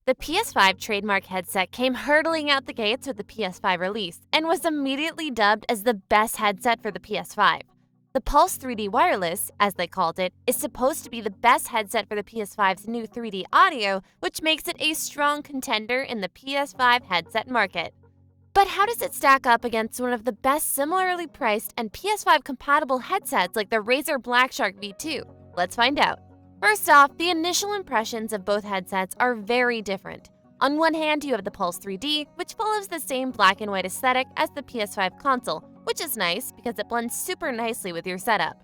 The PS5 trademark headset came hurtling out the gates with the PS5 release and was immediately dubbed as the best headset for the PS5. The Pulse 3D Wireless, as they called it, is supposed to be the best headset for the PS5's new 3D audio, which makes it a strong contender in the PS5 headset market. But how does it stack up against one of the best similarly priced and PS5 compatible headsets like the Razer Blackshark V2? Let's find out. First off, the initial impressions of both headsets are very different. On one hand, you have the Pulse 3D, which follows the same black and white aesthetic as the PS5 console, which is nice because it blends super nicely with your setup.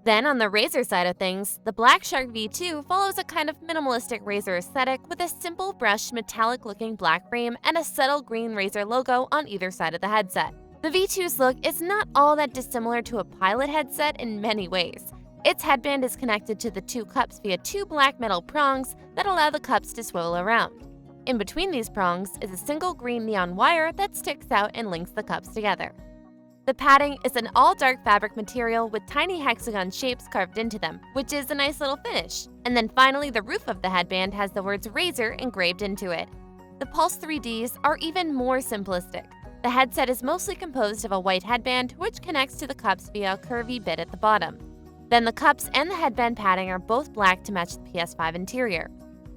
Then on the Razer side of things, the Blackshark V2 follows a kind of minimalistic Razer aesthetic with a simple brushed metallic-looking black frame and a subtle green Razer logo on either side of the headset. The V2's look is not all that dissimilar to a Pilot headset in many ways. Its headband is connected to the two cups via two black metal prongs that allow the cups to swivel around. In between these prongs is a single green neon wire that sticks out and links the cups together. The padding is an all-dark fabric material with tiny hexagon shapes carved into them, which is a nice little finish. And then finally, the roof of the headband has the words Razer engraved into it. The Pulse 3Ds are even more simplistic. The headset is mostly composed of a white headband, which connects to the cups via a curvy bit at the bottom. Then the cups and the headband padding are both black to match the PS5 interior.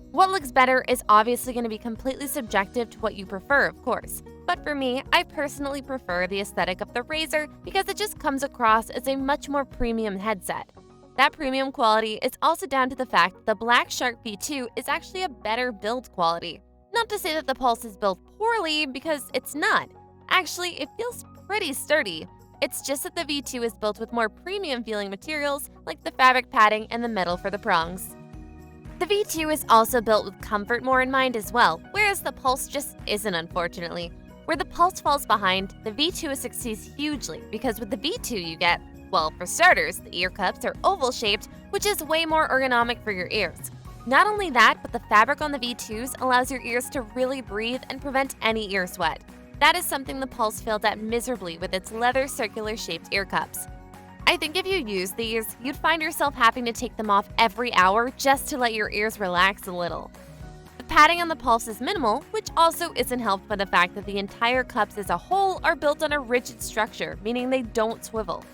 What looks better is obviously going to be completely subjective to what you prefer, of course. But for me, I personally prefer the aesthetic of the Razer because it just comes across as a much more premium headset. That premium quality is also down to the fact that the Blackshark V2 is actually a better build quality. Not to say that the Pulse is built poorly, because it's not. Actually, it feels pretty sturdy. It's just that the V2 is built with more premium feeling materials like the fabric padding and the metal for the prongs. The V2 is also built with comfort more in mind as well, whereas the Pulse just isn't, unfortunately. Where the Pulse falls behind, the V2 succeeds hugely because with the V2 you get, well, for starters, the ear cups are oval-shaped, which is way more ergonomic for your ears. Not only that, but the fabric on the V2s allows your ears to really breathe and prevent any ear sweat. That is something the Pulse failed at miserably with its leather circular-shaped ear cups. I think if you use these, you'd find yourself having to take them off every hour just to let your ears relax a little. The padding on the Pulse is minimal, which also isn't helped by the fact that the entire cups as a whole are built on a rigid structure, meaning they don't swivel.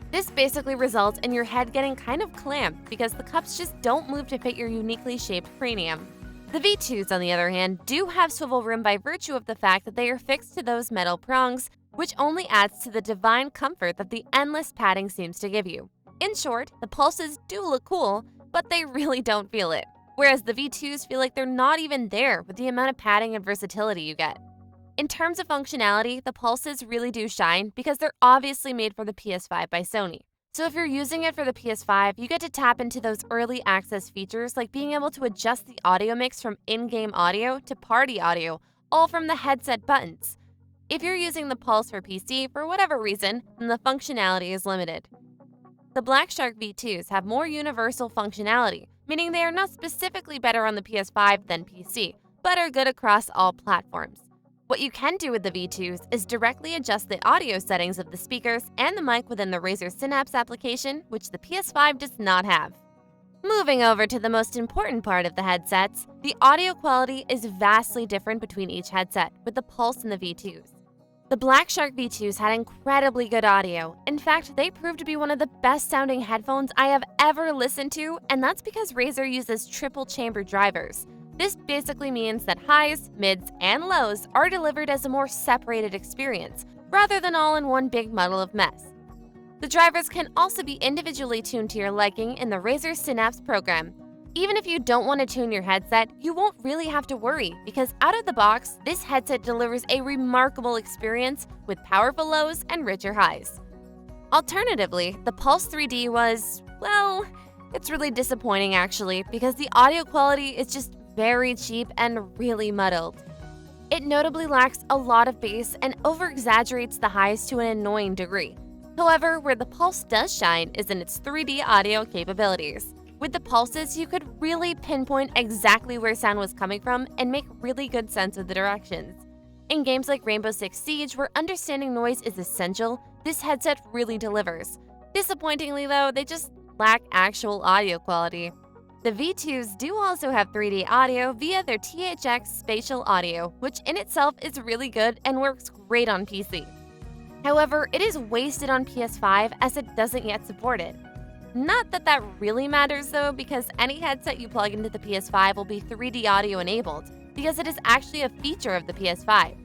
This basically results in your head getting kind of clamped because the cups just don't move to fit your uniquely shaped cranium. The V2s, on the other hand, do have swivel room by virtue of the fact that they are fixed to those metal prongs, which only adds to the divine comfort that the endless padding seems to give you. In short, the Pulses do look cool, but they really don't feel it, whereas the V2s feel like they're not even there with the amount of padding and versatility you get. In terms of functionality, the Pulses really do shine because they're obviously made for the PS5 by Sony. So if you're using it for the PS5, you get to tap into those early access features like being able to adjust the audio mix from in-game audio to party audio, all from the headset buttons. If you're using the Pulse for PC for whatever reason, then the functionality is limited. The Blackshark V2s have more universal functionality, meaning they are not specifically better on the PS5 than PC, but are good across all platforms. What you can do with the V2s is directly adjust the audio settings of the speakers and the mic within the Razer Synapse application, which the PS5 does not have. Moving over to the most important part of the headsets, the audio quality is vastly different between each headset, with the Pulse and the V2s. The Blackshark V2s had incredibly good audio. In fact, they proved to be one of the best-sounding headphones I have ever listened to, and that's because Razer uses triple-chamber drivers. This basically means that highs, mids, and lows are delivered as a more separated experience, rather than all in one big muddle of mess. The drivers can also be individually tuned to your liking in the Razer Synapse program. Even if you don't want to tune your headset, you won't really have to worry, because out of the box, this headset delivers a remarkable experience with powerful lows and richer highs. Alternatively, the Pulse 3D was, well, it's really disappointing actually, because the audio quality is just very cheap and really muddled. It notably lacks a lot of bass and over-exaggerates the highs to an annoying degree. However, where the Pulse does shine is in its 3D audio capabilities. With the Pulses, you could really pinpoint exactly where sound was coming from and make really good sense of the directions. In games like Rainbow Six Siege, where understanding noise is essential, this headset really delivers. Disappointingly though, they just lack actual audio quality. The V2s do also have 3D audio via their THX spatial audio, which in itself is really good and works great on PC. However, it is wasted on PS5 as it doesn't yet support it. Not that that really matters though, because any headset you plug into the PS5 will be 3D audio enabled, because it is actually a feature of the PS5.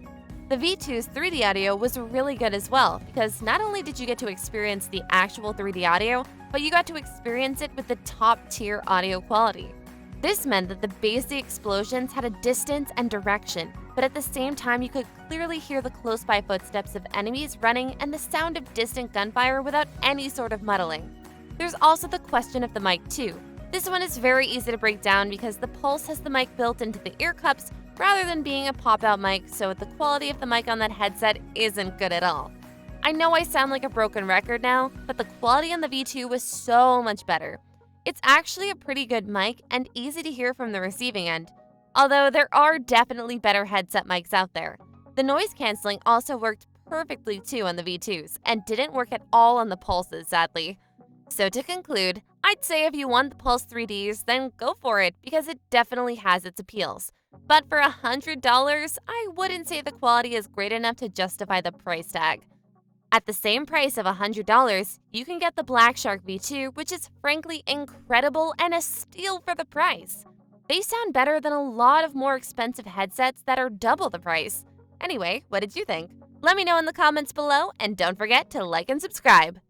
The V2's 3D audio was really good as well, because not only did you get to experience the actual 3D audio, but you got to experience it with the top-tier audio quality. This meant that the bassy explosions had a distance and direction, but at the same time you could clearly hear the close-by footsteps of enemies running and the sound of distant gunfire without any sort of muddling. There's also the question of the mic too. This one is very easy to break down because the Pulse has the mic built into the ear cups rather than being a pop-out mic, so the quality of the mic on that headset isn't good at all. I know I sound like a broken record now, but the quality on the V2 was so much better. It's actually a pretty good mic and easy to hear from the receiving end, although there are definitely better headset mics out there. The noise canceling also worked perfectly too on the V2s and didn't work at all on the Pulses, sadly. So to conclude, I'd say if you want the Pulse 3Ds, then go for it because it definitely has its appeals. But for $100, I wouldn't say the quality is great enough to justify the price tag. At the same price of $100, you can get the Blackshark V2, which is frankly incredible and a steal for the price. They sound better than a lot of more expensive headsets that are double the price. Anyway, what did you think? Let me know in the comments below, and don't forget to like and subscribe.